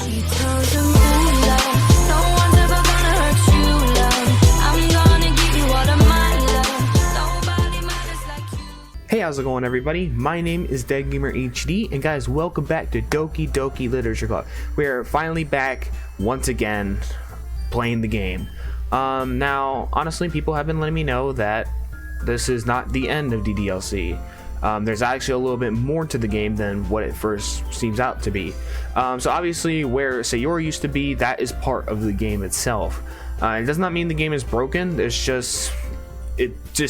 She tells him, ooh, love, no one's ever gonna hurt you, love. I'm gonna give you all of my love. Nobody matters like you. Hey, how's it going, everybody? My name is Dead Gamer HD, and guys, welcome back to Doki Doki Literature Club. We're finally back once again playing the game. Now, honestly, people have been letting me know that this is not the end of DDLC. There's actually a little bit more to the game than what it first seems out to be. So obviously, where Sayori used to be, that is part of the game itself. It does not mean the game is broken. It just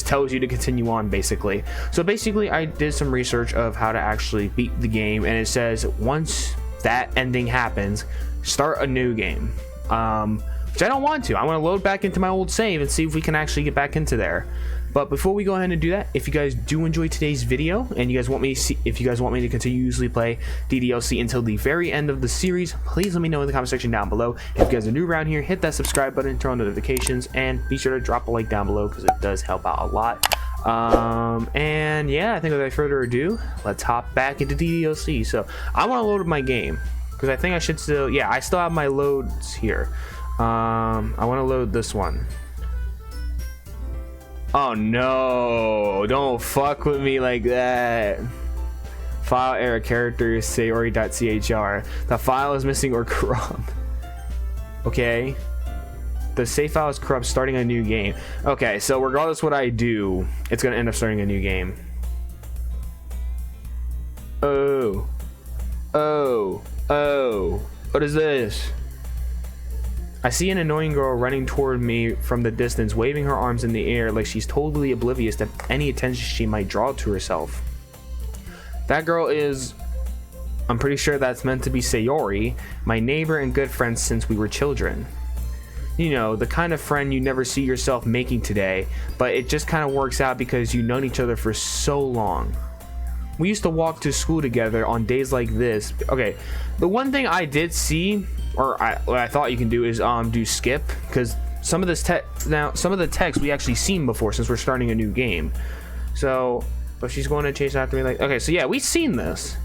tells you to continue on, basically. So basically, I did some research of how to actually beat the game, and it says once that ending happens, start a new game. Which I don't want to. I want to load back into my old save and see if we can actually get back into there. But before we go ahead and do that, if you guys do enjoy today's video and you guys want me to see, if you guys want me to continuously play DDLC until the very end of the series, please let me know in the comment section down below. If you guys are new around here, hit that subscribe button, turn on notifications, and be sure to drop a like down below because it does help out a lot. And yeah, I think without further ado, let's hop back into DDLC. So I want to load up my game because I think I should still, yeah, I still have my loads here. I want to load this one. Oh no, don't fuck with me like that. File error, characters sayori.chr. The file is missing or corrupt. Okay. The save file is corrupt, starting a new game. Okay, so regardless what I do, it's gonna end up starting a new game. Oh. What is this? I see an annoying girl running toward me from the distance, waving her arms in the air like she's totally oblivious to any attention she might draw to herself. That girl is... I'm pretty sure that's meant to be Sayori, my neighbor and good friend since we were children. You know, the kind of friend you never see yourself making today, but it just kind of works out because you've known each other for so long. We used to walk to school together on days like this. Okay, the one thing I did see, or what I thought you can do, is do skip, because some of the text we actually seen before since we're starting a new game. So, but she's going to chase after me like, okay, so yeah, we've seen this.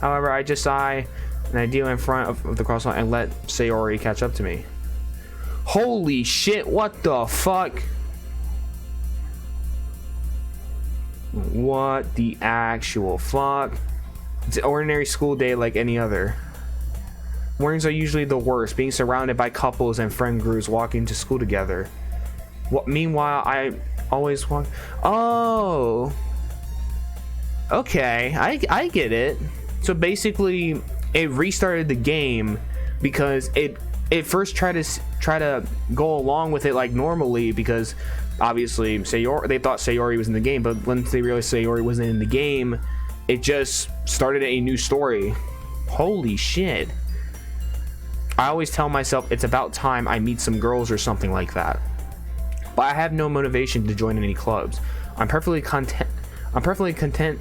However, I just saw an idea in front of the cross line and let Sayori catch up to me. Holy shit, what the fuck? What the actual fuck? It's an ordinary school day like any other. Mornings are usually the worst, being surrounded by couples and friend groups walking to school together. Meanwhile, I always walk... Oh! Okay, I get it. So basically, it restarted the game because it first tried to go along with it like normally, because obviously they thought Sayori was in the game, but once they realized Sayori wasn't in the game, it just started a new story. Holy shit. I always tell myself it's about time I meet some girls or something like that. But I have no motivation to join any clubs. I'm perfectly content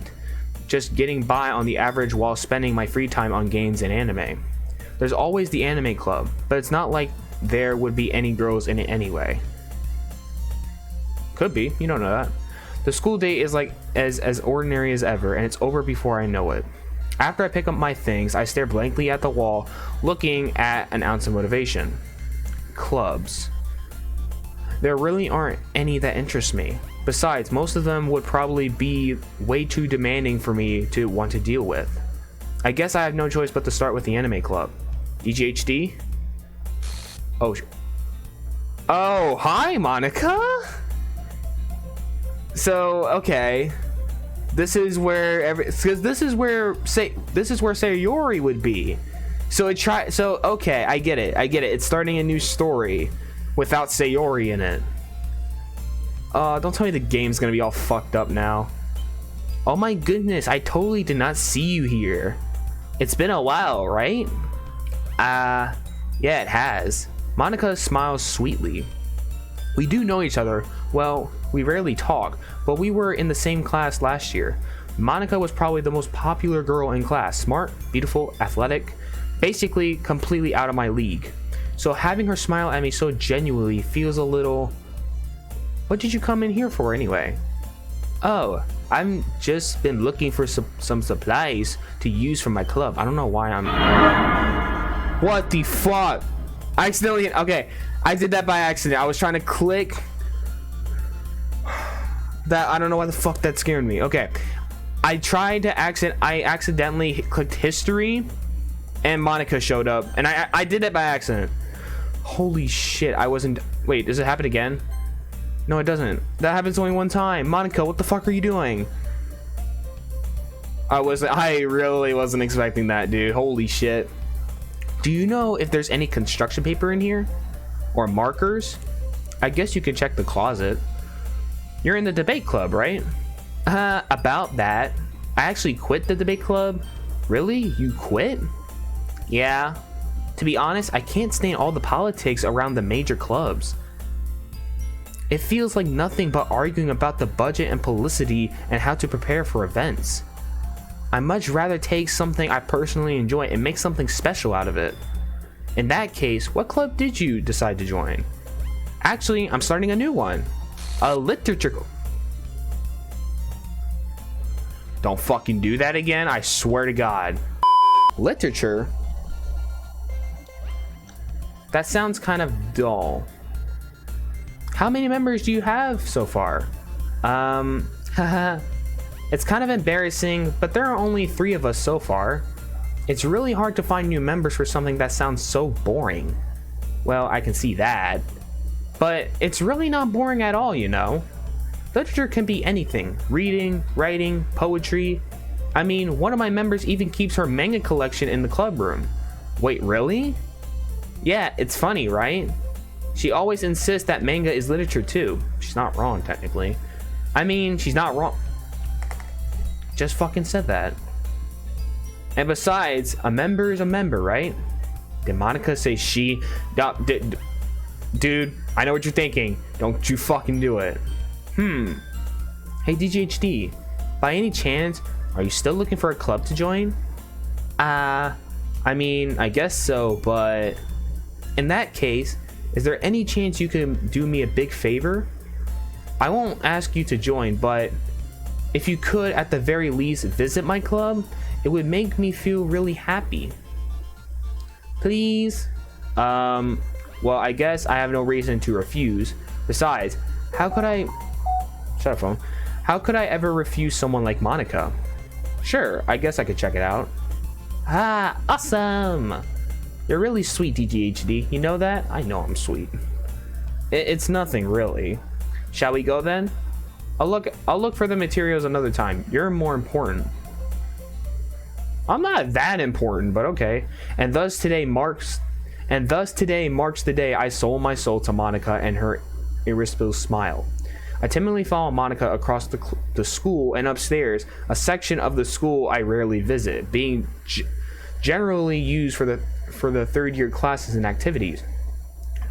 just getting by on the average while spending my free time on games and anime. There's always the anime club, but it's not like there would be any girls in it anyway. Could be, you don't know that. The school day is like as ordinary as ever, and it's over before I know it. After I pick up my things, I stare blankly at the wall, looking at an ounce of motivation. Clubs. There really aren't any that interest me. Besides, most of them would probably be way too demanding for me to want to deal with. I guess I have no choice but to start with the anime club. DGHD? Oh, hi, Monica? So, okay. This is where this is where Sayori would be. So okay, I get it. It's starting a new story without Sayori in it. Don't tell me the game's gonna be all fucked up now. Oh my goodness, I totally did not see you here. It's been a while, right? Yeah, it has. Monica smiles sweetly. We do know each other. Well, we rarely talk, but we were in the same class last year. Monica was probably the most popular girl in class. Smart, beautiful, athletic, basically completely out of my league. So having her smile at me so genuinely feels a little... What did you come in here for anyway? Oh, I've just been looking for some supplies to use for my club. I don't know why I'm... What the fuck? I accidentally, okay, I did that by accident. I was trying to click that. I don't know why the fuck that scared me. Okay, I accidentally clicked history and Monica showed up, and I did that by accident. Holy shit, I wasn't. Wait, does it happen again? No, it doesn't. That happens only one time. Monica, what the fuck are you doing? I really wasn't expecting that, dude. Holy shit. Do you know if there's any construction paper in here? Or markers? I guess you can check the closet. You're in the debate club, right? About that. I actually quit the debate club. Really? You quit? Yeah. To be honest, I can't stand all the politics around the major clubs. It feels like nothing but arguing about the budget and publicity and how to prepare for events. I'd much rather take something I personally enjoy and make something special out of it. In that case, what club did you decide to join? Actually, I'm starting a new one. A literature club. Don't fucking do that again, I swear to God. Literature? That sounds kind of dull. How many members do you have so far? Haha. It's kind of embarrassing, but there are only 3 of us so far. It's really hard to find new members for something that sounds so boring. Well, I can see that. But it's really not boring at all, you know? Literature can be anything. Reading, writing, poetry. I mean, one of my members even keeps her manga collection in the club room. Wait, really? Yeah, it's funny, right? She always insists that manga is literature too. She's not wrong, technically. I mean, she's not wrong. Just fucking said that. And besides, a member is a member, right? Did Monica say she? Dude, I know what you're thinking. Don't you fucking do it. Hey DGHD, by any chance, are you still looking for a club to join? I mean, I guess so, but in that case, is there any chance you can do me a big favor? I won't ask you to join, but if you could at the very least visit my club, it would make me feel really happy. Please? Well, I guess I have no reason to refuse. Besides, how could I... Shut up, phone. How could I ever refuse someone like Monica? Sure, I guess I could check it out. Ah, awesome! You're really sweet, DGHD. You know that? I know I'm sweet. It's nothing, really. Shall we go then? I'll look for the materials another time. You're more important. I'm not that important, but okay. And thus today marks the day I sold my soul to Monica and her irresistible smile. I timidly follow Monica across the school and upstairs, a section of the school I rarely visit, being generally used for the third-year classes and activities.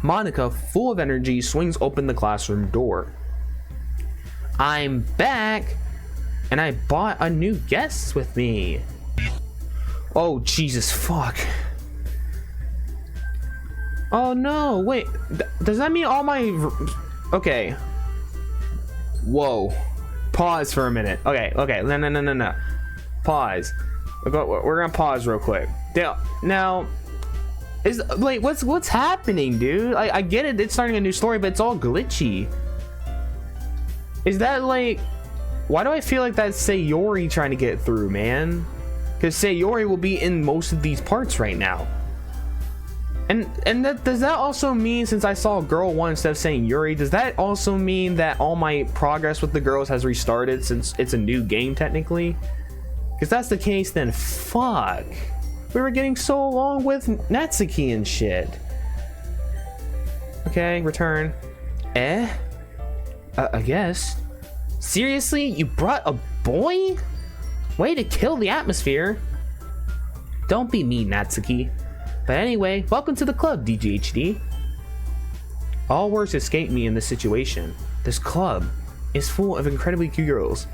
Monica, full of energy, swings open the classroom door. I'm back, and I bought a new guest with me. Oh, Jesus, fuck. Oh, no, wait. Does that mean all my... Okay. Whoa. Pause for a minute. Okay. No. Pause. We're gonna pause real quick. Now, is like what's happening, dude? I get it. It's starting a new story, but it's all glitchy. Is that like... Why do I feel like that's Sayori trying to get through, man? Because Sayori will be in most of these parts right now. And does that also mean, since I saw girl 1 instead of saying Yuri, does that also mean that all my progress with the girls has restarted since it's a new game technically? Because that's the case, then fuck. We were getting so along with Natsuki and shit. Okay, return. I guess. Seriously? You brought a boy? Way to kill the atmosphere. Don't be mean, Natsuki. But anyway, welcome to the club, DGHD. All words escape me in this situation. This club is full of incredibly cute girls.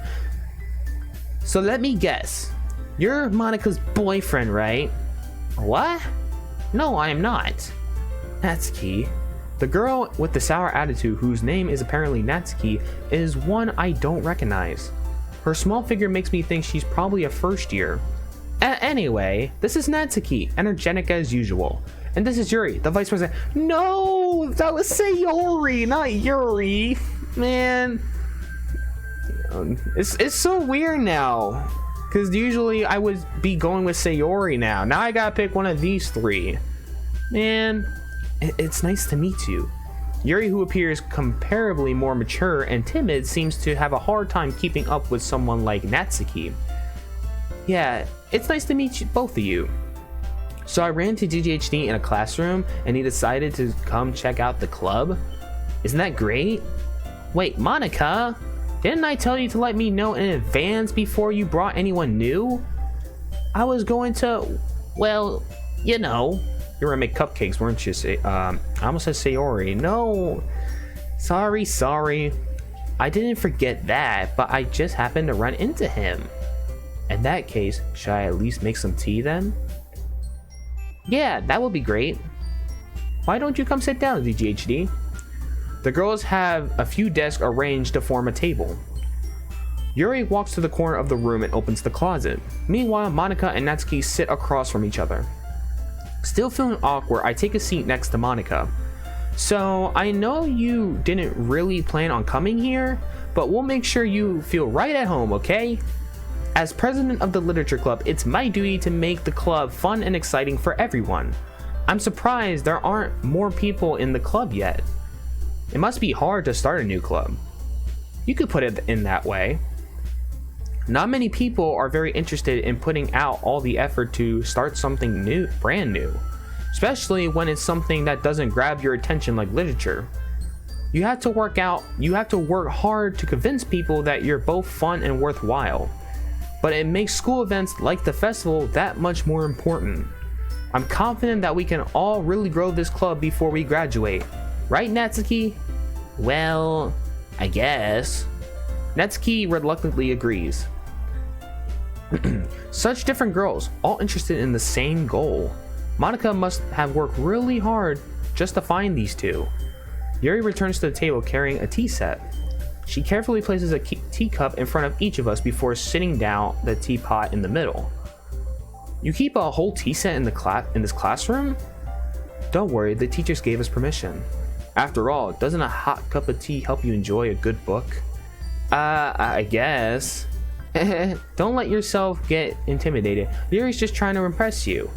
So let me guess. You're Monica's boyfriend, right? What? No, I am not. Natsuki. The girl with the sour attitude, whose name is apparently Natsuki, is one I don't recognize. Her small figure makes me think she's probably a first year. Anyway, this is Natsuki, energetic as usual. And this is Yuri, the vice president. No, that was Sayori, not Yuri. Man, it's so weird now. Because usually I would be going with Sayori now. Now I gotta pick one of these three. Man, it's nice to meet you. Yuri, who appears comparably more mature and timid, seems to have a hard time keeping up with someone like Natsuki. Yeah, it's nice to meet both of you. So I ran into DGHD in a classroom and he decided to come check out the club. Isn't that great? Wait, Monica? Didn't I tell you to let me know in advance before you brought anyone new? I was going to, well, you know. You were gonna make cupcakes, weren't you? I almost said Sayori. No. Sorry. I didn't forget that, but I just happened to run into him. In that case, should I at least make some tea then? Yeah, that would be great. Why don't you come sit down, DGHD? The girls have a few desks arranged to form a table. Yuri walks to the corner of the room and opens the closet. Meanwhile, Monica and Natsuki sit across from each other. Still feeling awkward, I take a seat next to Monica. So, I know you didn't really plan on coming here, but we'll make sure you feel right at home, okay? As president of the literature club, it's my duty to make the club fun and exciting for everyone. I'm surprised there aren't more people in the club yet. It must be hard to start a new club. You could put it in that way. Not many people are very interested in putting out all the effort to start something new, brand new, especially when it's something that doesn't grab your attention like literature. You have to work hard to convince people that you're both fun and worthwhile. But it makes school events like the festival that much more important. I'm confident that we can all really grow this club before we graduate. Right, Natsuki? Well, I guess. Natsuki reluctantly agrees. Such different girls, all interested in the same goal. Monica must have worked really hard just to find these two. Yuri returns to the table carrying a tea set. She carefully places a teacup in front of each of us before sitting down the teapot in the middle. You keep a whole tea set in this classroom? Don't worry, the teachers gave us permission. After all, doesn't a hot cup of tea help you enjoy a good book? I guess. Don't let yourself get intimidated. Yuri's just trying to impress you.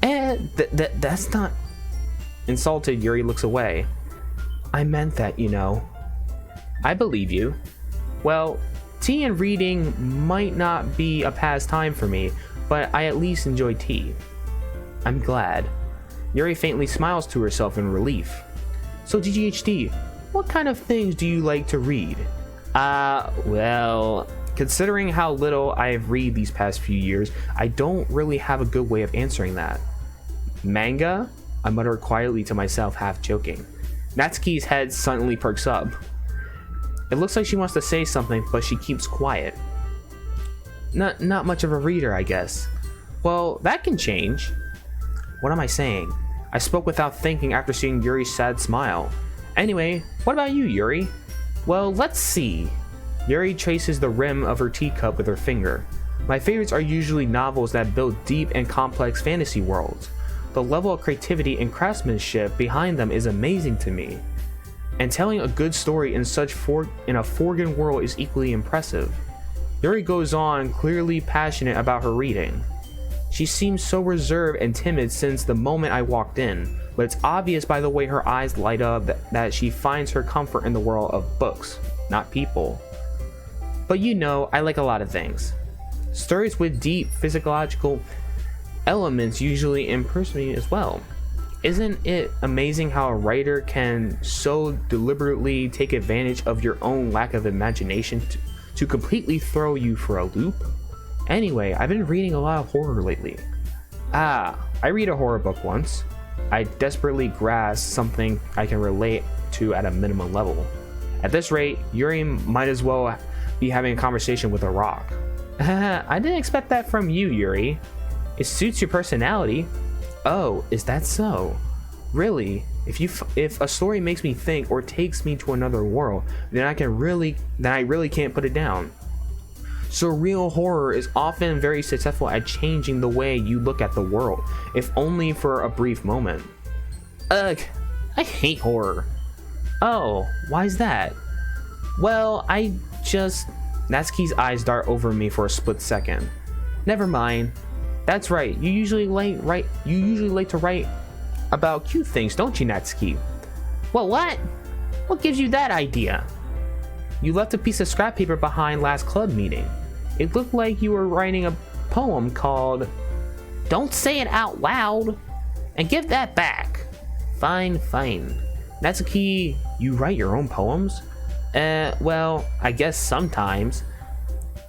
That's not... Insulted, Yuri looks away. I meant that, you know. I believe you. Well, tea and reading might not be a pastime for me, but I at least enjoy tea. I'm glad. Yuri faintly smiles to herself in relief. So DGHD, what kind of things do you like to read? Well, considering how little I've read these past few years, I don't really have a good way of answering that. Manga? I mutter quietly to myself, half joking. Natsuki's head suddenly perks up. It looks like she wants to say something, but she keeps quiet. Not much of a reader, I guess. Well, that can change. What am I saying? I spoke without thinking after seeing Yuri's sad smile. Anyway, what about you, Yuri? Well, let's see. Yuri traces the rim of her teacup with her finger. My favorites are usually novels that build deep and complex fantasy worlds. The level of creativity and craftsmanship behind them is amazing to me. And telling a good story in a foreign world is equally impressive. Yuri goes on, clearly passionate about her reading. She seems so reserved and timid since the moment I walked in, but it's obvious by the way her eyes light up that she finds her comfort in the world of books, not people. But you know, I like a lot of things. Stories with deep physiological elements usually impress me as well. Isn't it amazing how a writer can so deliberately take advantage of your own lack of imagination to completely throw you for a loop? Anyway, I've been reading a lot of horror lately. I read a horror book once. I desperately grasp something I can relate to at a minimum level. At this rate, Yuri might as well be having a conversation with a rock. I didn't expect that from you, Yuri. It suits your personality. Oh, is that so? Really? If a story makes me think or takes me to another world, then I really can't put it down. Surreal horror is often very successful at changing the way you look at the world, if only for a brief moment. Ugh, I hate horror. Oh, why's that? Well, Natsuki's eyes dart over me for a split second. Never mind. That's right, you usually like to write about cute things, don't you, Natsuki? Well, what? What gives you that idea? You left a piece of scrap paper behind last club meeting. It looked like you were writing a poem called Don't Say It Out Loud, and give that back. Fine. Natsuki, you write your own poems? Well, I guess sometimes.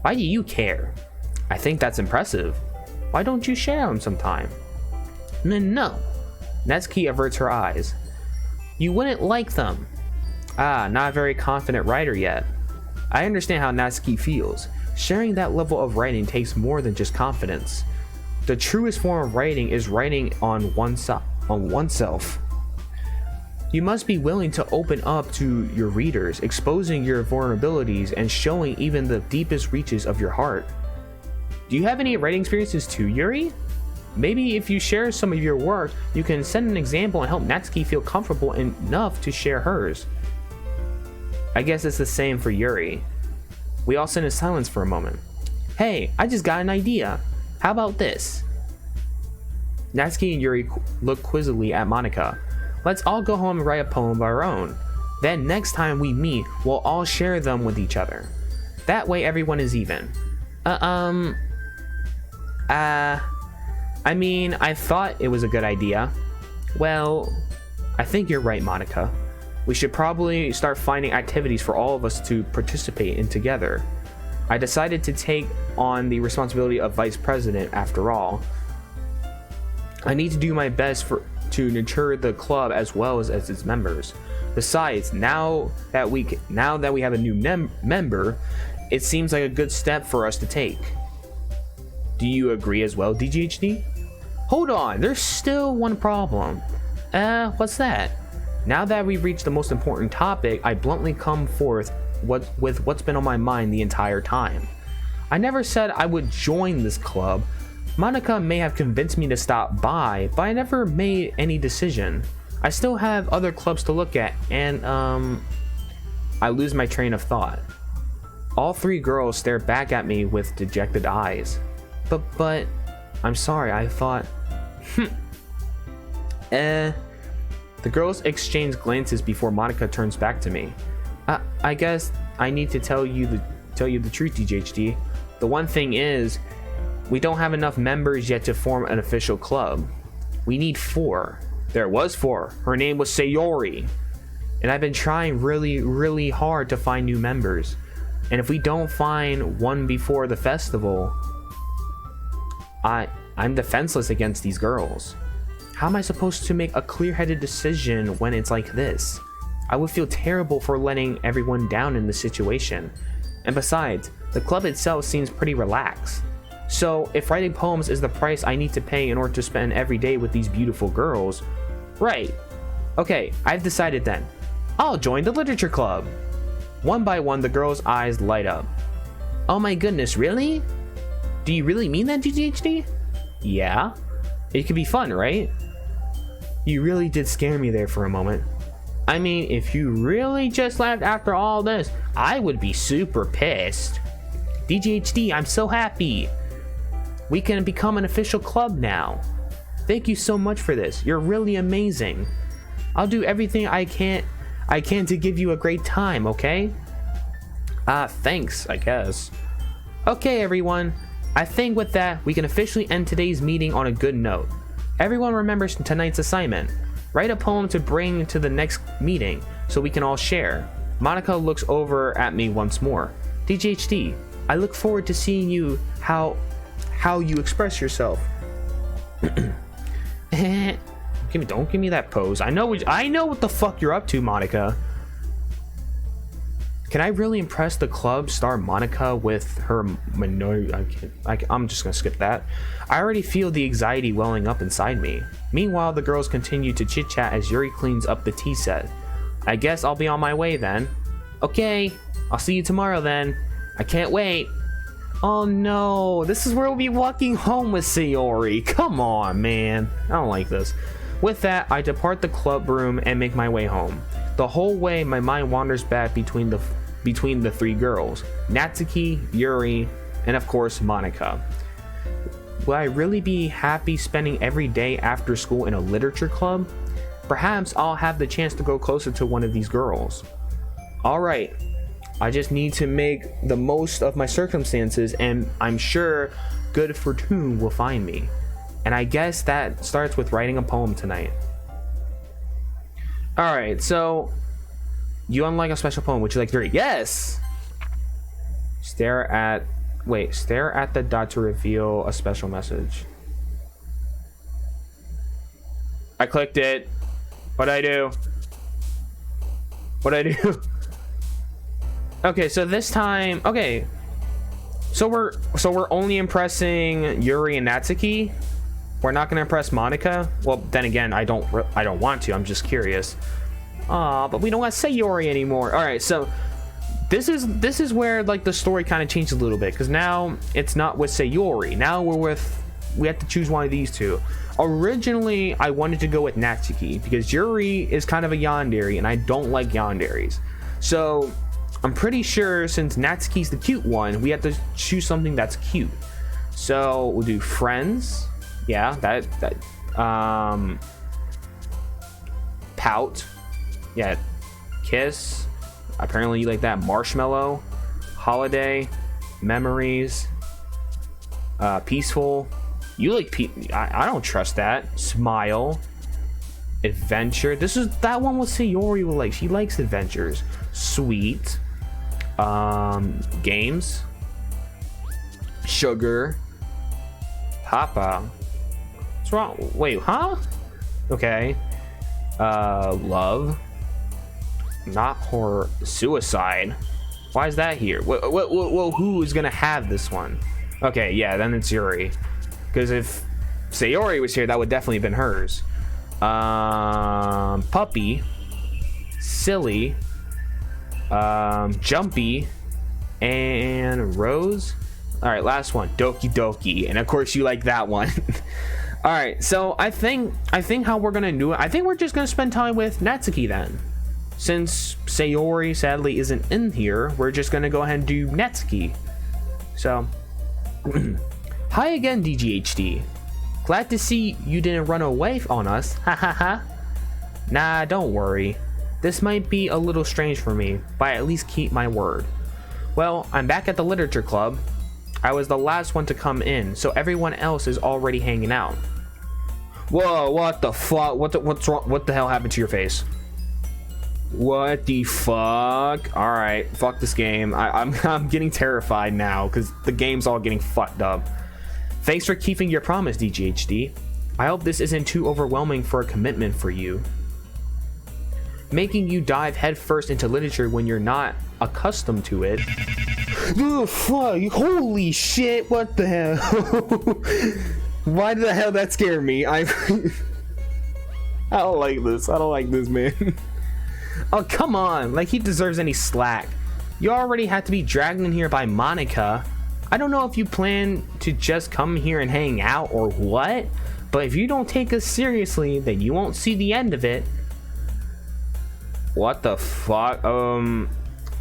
Why do you care? I think that's impressive. Why don't you share them sometime? No. Natsuki averts her eyes. You wouldn't like them. Not a very confident writer yet. I understand how Natsuki feels. Sharing that level of writing takes more than just confidence. The truest form of writing is writing on oneself. You must be willing to open up to your readers, exposing your vulnerabilities and showing even the deepest reaches of your heart. Do you have any writing experiences too, Yuri? Maybe if you share some of your work, you can set an example and help Natsuki feel comfortable enough to share hers. I guess it's the same for Yuri. We all sit in silence for a moment. Hey, I just got an idea. How about this? Natsuki and Yuri look quizzically at Monika. Let's all go home and write a poem of our own. Then next time we meet, we'll all share them with each other. That way everyone is even. I mean, I thought it was a good idea. Well, I think you're right, Monika. We should probably start finding activities for all of us to participate in together. I decided to take on the responsibility of vice president after all. I need to do my best to nurture the club as well as its members. Besides, now that we have a new member, it seems like a good step for us to take. Do you agree as well, DGHD? Hold on, there's still one problem. What's that? Now that we've reached the most important topic, I bluntly come forth with what's been on my mind the entire time. I never said I would join this club. Monika may have convinced me to stop by, but I never made any decision. I still have other clubs to look at, and I lose my train of thought. All three girls stare back at me with dejected eyes. But, I'm sorry, I thought... The girls exchange glances before Monika turns back to me. I guess I need to tell you the truth, DJHD. The one thing is, we don't have enough members yet to form an official club. We need 4. There was 4. Her name was Sayori. And I've been trying really hard to find new members. And if we don't find one before the festival, I'm defenseless against these girls. How am I supposed to make a clear-headed decision when it's like this? I would feel terrible for letting everyone down in this situation. And besides, the club itself seems pretty relaxed. So, if writing poems is the price I need to pay in order to spend every day with these beautiful girls... Right. Okay, I've decided then. I'll join the literature club. One by one, the girls' eyes light up. Oh my goodness, really? Do you really mean that, GGHD? Yeah. It could be fun, right? You really did scare me there for a moment. I mean, if you really just left after all this, I would be super pissed. DGHD, I'm so happy. We can become an official club now. Thank you so much for this. You're really amazing. I'll do everything I can to give you a great time, okay? Thanks, I guess. Okay, everyone. I think with that, we can officially end today's meeting on a good note. Everyone remembers tonight's assignment. Write a poem to bring to the next meeting so we can all share. Monika looks over at me once more. DGHD, I look forward to seeing you how you express yourself. Don't give me that pose. I know what the fuck you're up to, Monika. Can I really impress the club star Monika with her minority? I'm just gonna skip that. I already feel the anxiety welling up inside me. Meanwhile, the girls continue to chit-chat as Yuri cleans up the tea set. I guess I'll be on my way then. Okay, I'll see you tomorrow then. I can't wait. Oh no, this is where we'll be walking home with Sayori. Come on, man. I don't like this. With that, I depart the club room and make my way home. The whole way, my mind wanders back between the three girls, Natsuki, Yuri, and of course, Monica. Will I really be happy spending every day after school in a literature club? Perhaps I'll have the chance to go closer to one of these girls. Alright, I just need to make the most of my circumstances, and I'm sure good fortune will find me. And I guess that starts with writing a poem tonight. Alright, so you unlock a special poem. Would you like to read? Yes! Stare at the dot to reveal a special message. I clicked it. What'd I do? Okay, so this time, okay. So we're only impressing Yuri and Natsuki. We're not gonna impress Monica. Well, then again, I don't want to. I'm just curious. But we don't want to Sayori anymore. All right, so this is where like the story kind of changed a little bit, because now it's not with Sayori. Now we have to choose one of these two. Originally, I wanted to go with Natsuki because Yuri is kind of a yandere, and I don't like yanderes. So I'm pretty sure since Natsuki's the cute one, we have to choose something that's cute. So we'll do friends. Yeah, pout. Yeah, kiss. Apparently you like that. Marshmallow. Holiday. Memories. Peaceful. You like I don't trust that. Smile. Adventure. That one will Sayori will like. She likes adventures. Sweet. Games. Sugar. Papa. What's wrong? Wait, huh? Okay. Love. Not horror. Suicide. Why is that here? Well, who is gonna have this one? Okay, yeah, then it's Yuri. Because if Sayori was here, that would definitely have been hers. Puppy. Silly. Jumpy. And Rose. All right, last one. Doki Doki. And of course you like that one. All right, so I think how we're gonna do it, I think we're just gonna spend time with Natsuki then. Since Sayori sadly isn't in here, we're just gonna go ahead and do Natsuki. So hi again, DGHD. Glad to see you didn't run away on us. Ha ha ha. Nah, don't worry. This might be a little strange for me, but I at least keep my word. Well, I'm back at the literature club. I was the last one to come in, so everyone else is already hanging out. Whoa, what the fuck? What's wrong? What the hell happened to your face? What the fuck? All right, fuck this game. I'm getting terrified now because the game's all getting fucked up. Thanks for keeping your promise, DGHD. I hope this isn't too overwhelming for a commitment for you. Making you dive headfirst into literature when you're not accustomed to it. Oh, fuck. Holy shit, what the hell? Why the hell that scare me? I don't like this. I don't like this, man. Oh, come on. Like, he deserves any slack. You already had to be dragged in here by Monica. I don't know if you plan to just come here and hang out or what, but if you don't take us seriously, then you won't see the end of it. What the fuck?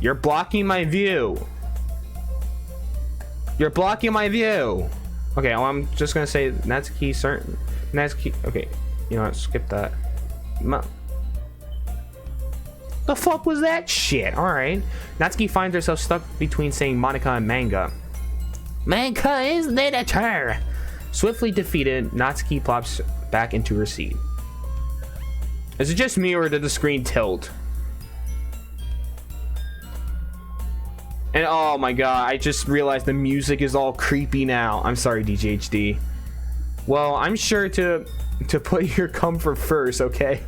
You're blocking my view. You're blocking my view. Okay, well, I'm just gonna say Natsuki certain. Natsuki. Okay, you know what? Skip that. The fuck was that shit? All right. Natsuki finds herself stuck between saying Monica and manga. Manga is literature. Swiftly defeated, Natsuki plops back into her seat. Is it just me or did the screen tilt? And oh my god, I just realized the music is all creepy now. I'm sorry, DJHD. Well, I'm sure to put your comfort first, okay?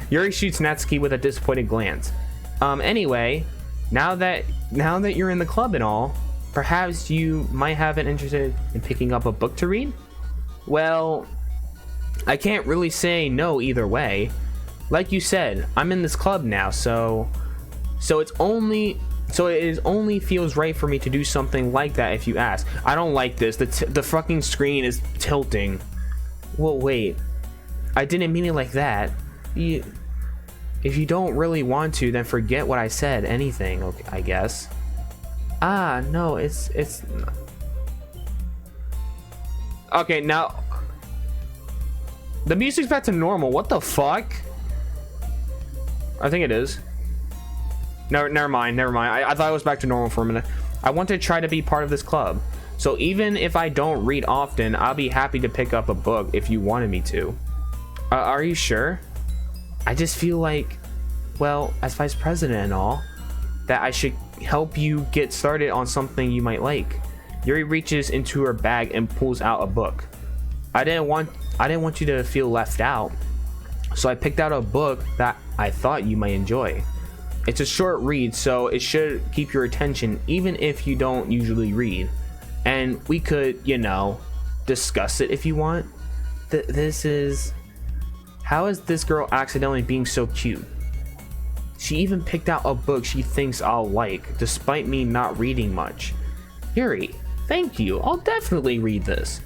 Yuri shoots Natsuki with a disappointed glance. Anyway, now that you're in the club and all, perhaps you might have been interested in picking up a book to read? Well, I can't really say no either way. Like you said, I'm in this club now, so it's only So it is only feels right for me to do something like that if you ask. I don't like this. The fucking screen is tilting. Well, wait. I didn't mean it like that. If you don't really want to, then forget what I said. Anything, okay, I guess. Ah, no, it's... Okay, now... The music's back to normal. What the fuck? I think it is. No, never mind. I thought it was back to normal for a minute. I want to try to be part of this club. So even if I don't read often, I'll be happy to pick up a book if you wanted me to. Are you sure? I just feel like, well, as vice president and all, that I should help you get started on something you might like. Yuri reaches into her bag and pulls out a book. I didn't want you to feel left out, so I picked out a book that I thought you might enjoy. It's a short read, so it should keep your attention even if you don't usually read. And we could, you know, discuss it if you want. This is... How is this girl accidentally being so cute? She even picked out a book she thinks I'll like, despite me not reading much. Yuri, thank you. I'll definitely read this.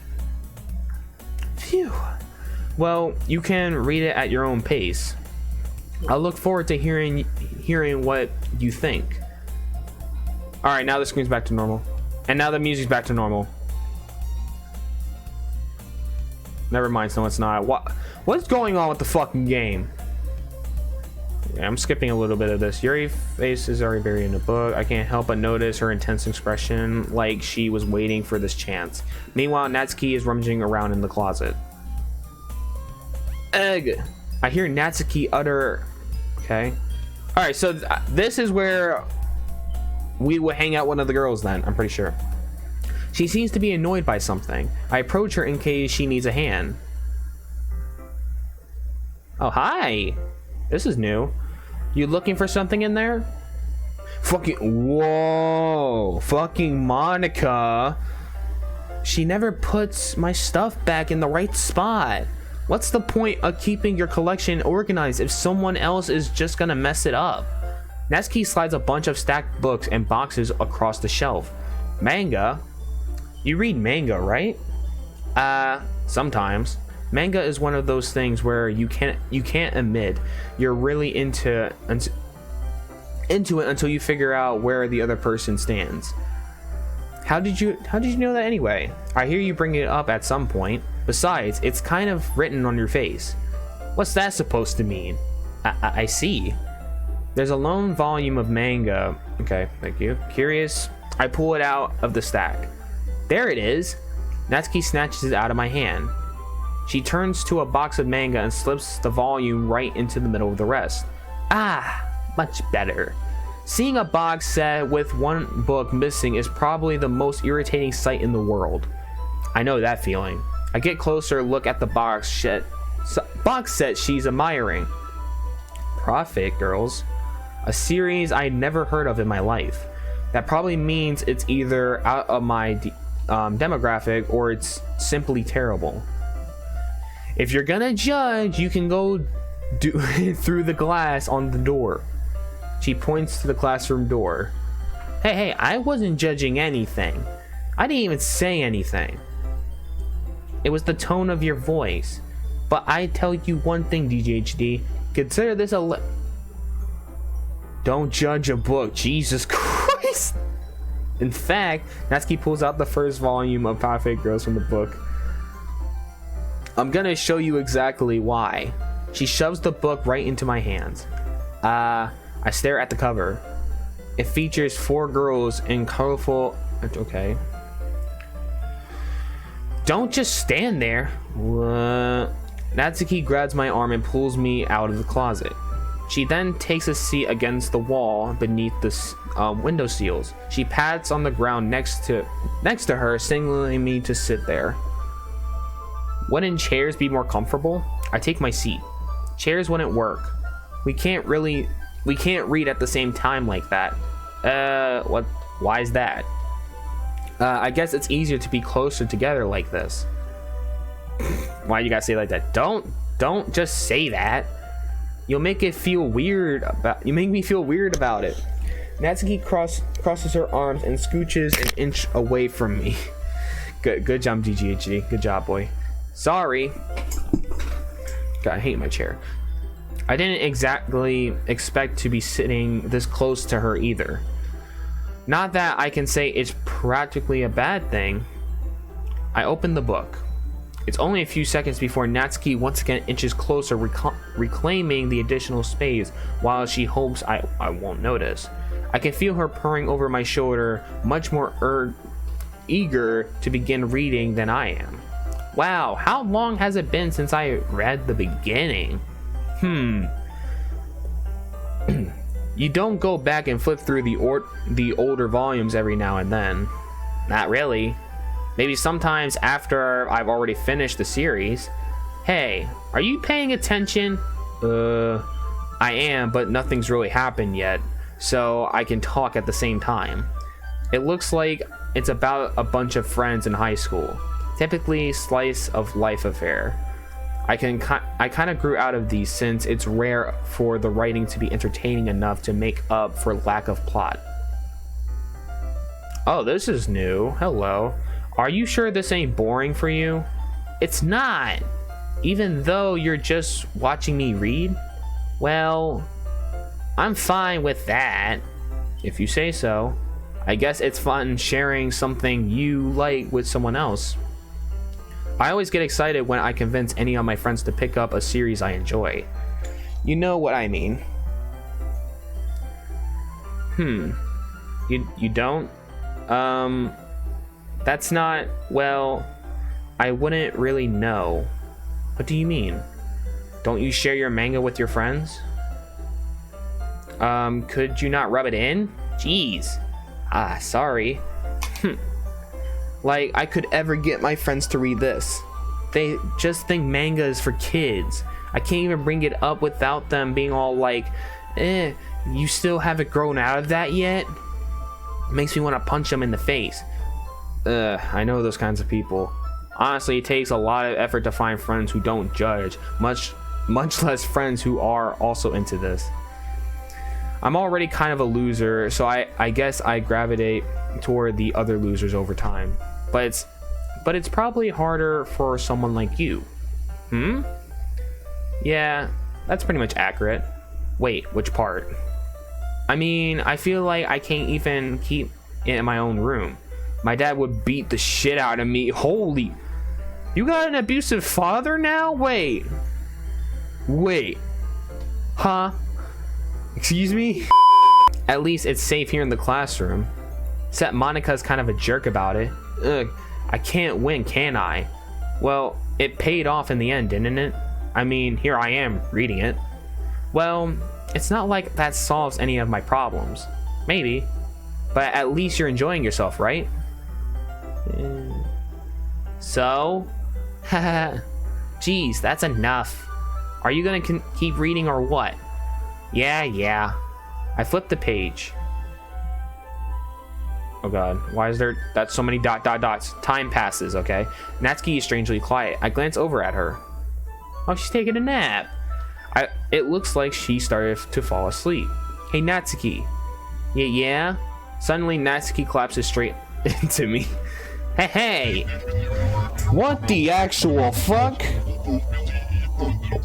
Phew. Well, you can read it at your own pace. I'll look forward to hearing what you think. Alright, now the screen's back to normal. And now the music's back to normal. Never mind, no it's not. What's going on with the fucking game? Yeah, I'm skipping a little bit of this. Yuri's face is already buried in the book. I can't help but notice her intense expression, like she was waiting for this chance. Meanwhile, Natsuki is rummaging around in the closet. Ugh! I hear Natsuki utter... Okay. Alright, so this is where we would hang out one of the girls then, I'm pretty sure. She seems to be annoyed by something. I approach her in case she needs a hand. Oh, hi! This is new. You looking for something in there? Fucking... Whoa! Fucking Monica! She never puts my stuff back in the right spot. What's the point of keeping your collection organized if someone else is just gonna mess it up? Natsuki slides a bunch of stacked books and boxes across the shelf. Manga? You read manga, right? Sometimes. Manga is one of those things where you can't admit you're really into it until you figure out where the other person stands. How did you know that anyway? I hear you bring it up at some point. Besides, it's kind of written on your face. What's that supposed to mean? I see. There's a lone volume of manga. Okay, thank you. Curious, I pull it out of the stack. There it is. Natsuki snatches it out of my hand. She turns to a box of manga and slips the volume right into the middle of the rest. Ah, much better. Seeing a box set with one book missing is probably the most irritating sight in the world. I know that feeling. I get closer, look at the box set she's admiring. Prophet Girls. A series I'd never heard of in my life. That probably means it's either out of my demographic or it's simply terrible. If you're gonna judge, you can go through the glass on the door. She points to the classroom door. Hey, I wasn't judging anything. I didn't even say anything. It was the tone of your voice. But I tell you one thing, DJHD. Consider this a Don't judge a book. Jesus Christ. In fact, Natsuki pulls out the first volume of Perfect Girls from the book. I'm gonna show you exactly why. She shoves the book right into my hands. I stare at the cover. It features 4 girls in colorful... Okay. Don't just stand there. Natsuki grabs my arm and pulls me out of the closet. She then takes a seat against the wall beneath the window sills. She pats on the ground next to her, signaling me to sit there. Wouldn't chairs be more comfortable? I take my seat. Chairs wouldn't work. We can't read at the same time like that. Why is that? I guess it's easier to be closer together like this. Why you gotta say it like that? Don't just say that. You make me feel weird about it. Natsuki crosses her arms and scooches an inch away from me. Good job, DGHD. Good job, boy. Sorry. God, I hate my chair. I didn't exactly expect to be sitting this close to her either. Not that I can say it's practically a bad thing. I opened the book. It's only a few seconds before Natsuki once again inches closer, reclaiming the additional space while she hopes I won't notice. I can feel her purring over my shoulder, much more eager to begin reading than I am. Wow, how long has it been since I read the beginning? You don't go back and flip through the older volumes every now and then. Not really. Maybe sometimes after I've already finished the series. Hey, are you paying attention? I am, but nothing's really happened yet, so I can talk at the same time. It looks like it's about a bunch of friends in high school. Typically slice of life affair. I kind of grew out of these since it's rare for the writing to be entertaining enough to make up for lack of plot. Oh, this is new. Hello. Are you sure this ain't boring for you? It's not. Even though you're just watching me read? Well, I'm fine with that. If you say so. I guess it's fun sharing something you like with someone else. I always get excited when I convince any of my friends to pick up a series I enjoy. You know what I mean. You don't? That's not, well, I wouldn't really know. What do you mean? Don't you share your manga with your friends? Could you not rub it in? Jeez. Sorry. Like I could ever get my friends to read this. They just think manga is for kids. I can't even bring it up without them being all like, you still haven't grown out of that yet? It makes me want to punch them in the face. I know those kinds of people. Honestly, it takes a lot of effort to find friends who don't judge, much less friends who are also into this. I'm already kind of a loser, so I guess I gravitate toward the other losers over time. But it's probably harder for someone like you. Yeah, that's pretty much accurate. Wait, which part? I mean, I feel like I can't even keep it in my own room. My dad would beat the shit out of me. Holy... You got an abusive father now? Wait. Huh? Excuse me? At least it's safe here in the classroom. Except Monica's kind of a jerk about it. Ugh, I can't win, can I? Well, it paid off in the end, didn't it? I mean, here I am, reading it. Well, it's not like that solves any of my problems. Maybe. But at least you're enjoying yourself, right? So? Haha. Jeez, that's enough. Are you gonna keep reading or what? Yeah. I flipped the page. Oh god, why is there that's so many dots? Time passes, okay. Natsuki is strangely quiet. I glance over at her. Oh, she's taking a nap. It looks like she started to fall asleep. Hey, Natsuki. Yeah? Suddenly, Natsuki collapses straight into me. Hey! What the actual fuck?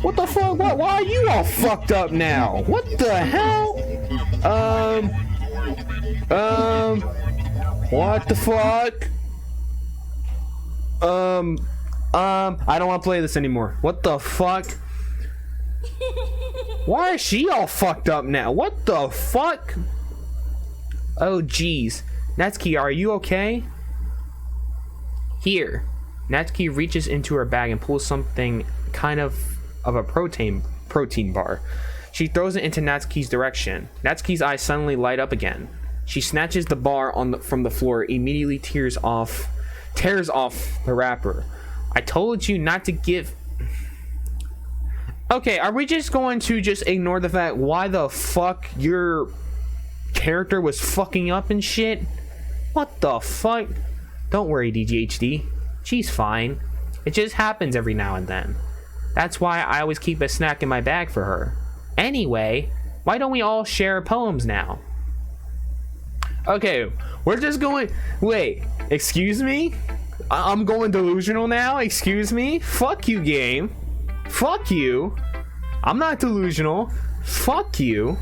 What the fuck? Why are you all fucked up now? What the hell? What the fuck? I don't want to play this anymore. What the fuck? Why is she all fucked up now? What the fuck? Oh, jeez. Natsuki, are you okay? Here. Natsuki reaches into her bag and pulls something kind of a protein bar. She throws it into Natsuki's direction. Natsuki's eyes suddenly light up again. She snatches the bar from the floor, immediately tears off the wrapper. I told you not to give... Okay, are we just going to just ignore the fact why the fuck your character was fucking up and shit? What the fuck? Don't worry, DGHD. She's fine. It just happens every now and then. That's why I always keep a snack in my bag for her. Anyway, why don't we all share poems now? Okay, we're just going. Wait, excuse me? I'm going delusional now? Excuse me? Fuck you, game. Fuck you. I'm not delusional. Fuck you.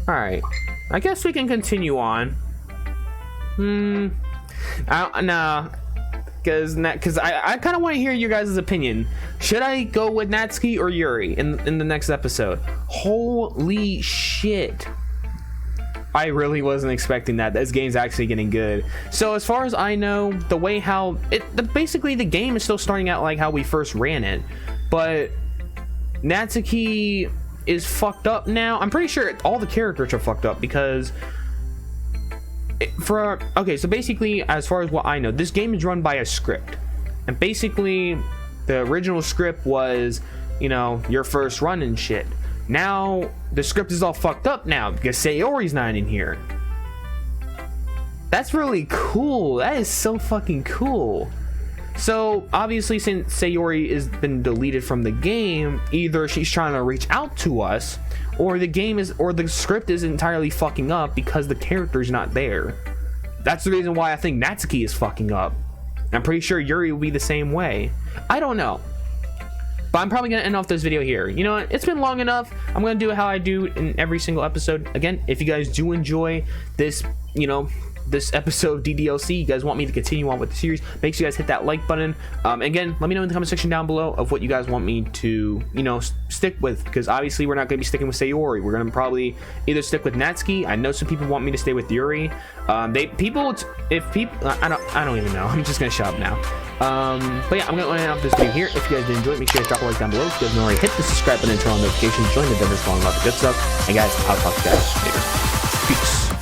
Alright. I guess we can continue on. Nah. Because I kind of want to hear your guys' opinion. Should I go with Natsuki or Yuri in the next episode? Holy shit. I really wasn't expecting that. This game's actually getting good. So as far as I know, the way how basically the game is still starting out like how we first ran it, but Natsuki is fucked up now. I'm pretty sure all the characters are fucked up because okay, so basically as far as what I know, this game is run by a script, and basically the original script was, you know, your first run and shit. Now the script is all fucked up now because Sayori's not in here. That's really cool. That is so fucking cool. So obviously, since Sayori has been deleted from the game, either she's trying to reach out to us, or the script is entirely fucking up because the character's not there. That's the reason why I think Natsuki is fucking up. I'm pretty sure Yuri will be the same way. I don't know. But I'm probably gonna end off this video here. You know what? It's been long enough. I'm gonna do how I do in every single episode. Again, if you guys do enjoy this, you know, this episode of DDLC, you guys want me to continue on with the series, make sure you guys hit that like button. Again, let me know in the comment section down below of what you guys want me to, you know, stick with, because obviously we're not going to be sticking with Sayori. We're going to probably either stick with Natsuki. I know some people want me to stay with Yuri. I don't even know. I'm just going to shut up now. But yeah, I'm going to end off this video here. If you guys did enjoy it, make sure you guys drop a like down below. If you guys haven't already, hit the subscribe button and turn on notifications, join the Denver's following all the good stuff, and guys, I'll talk to you guys later. Peace.